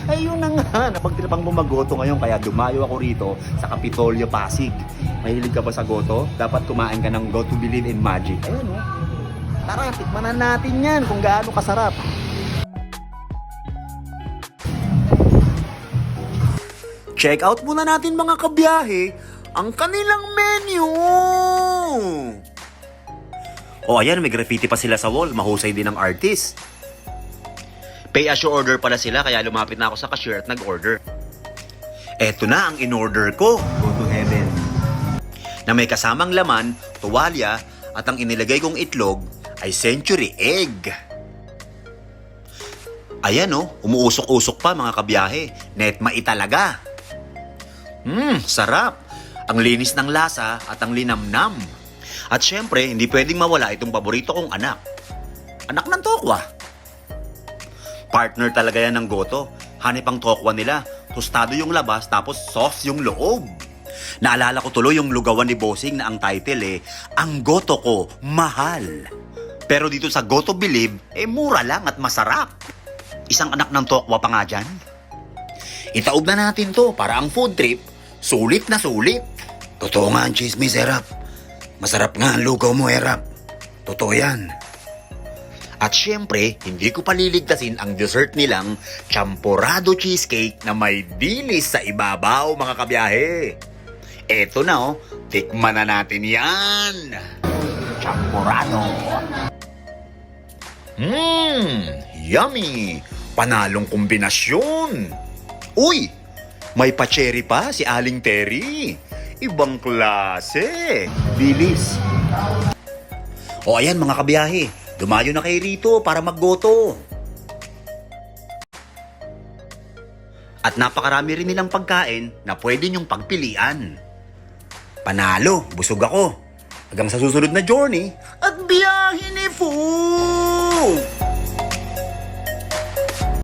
Ay, yun na nga. Napagtripang bumagoto ngayon kaya dumayo ako rito sa Kapitolyo, Pasig. Mahilig ka ba sa goto? Dapat kumain ka ng Go to Believe in Magic. Ayun, oh. Tara, tikmanan natin yan kung gaano kasarap. Check out muna natin mga kabiyahe ang kanilang menu. Oh, ayan, may graffiti pa sila sa wall. Mahusay din ang artist. Pay as you order pala sila, kaya lumapit na ako sa cashier at nag-order. Eto na ang in-order ko. Go to heaven. Na may kasamang laman, tuwalya, at ang inilagay kong itlog ay century egg. Ayan oh, umuusok-usok pa mga kabiyahe. Netmai talaga. Sarap. Ang linis ng lasa at ang linamnam. At syempre, hindi pwedeng mawala itong paborito kong anak. Anak ng tokwa. Partner talaga yan ng goto. Hanip ang tokwa nila. Tostado yung labas tapos soft yung loob. Naalala ko tuloy yung lugawan ni Bossing na ang title Ang Goto Ko, Mahal. Pero dito sa Go to Believe, mura lang at masarap. Isang anak ng tokwa pa nga dyan. Itaob na natin to para ang food trip, sulit na sulit. Totoo nga ang chismis, Erap. Masarap nga ang lugaw mo, Erap. Totoo yan. At syempre, hindi ko paliligtasin ang dessert nilang champorado cheesecake na may dilis sa ibabaw, mga kabiyahe. Eto na oh, tikman na natin yan. Champorado. Yummy. Panalong kombinasyon. Uy, may pa-cherry pa si Aling Terry. Ibang klase. Dilis. O ayan mga kabiyahe, dumayo na kayo rito para maggoto. At napakarami rin nilang pagkain na pwede nyong pagpilian. Panalo, busog ako. Hanggang sa susunod na journey at biyahe ni Fu!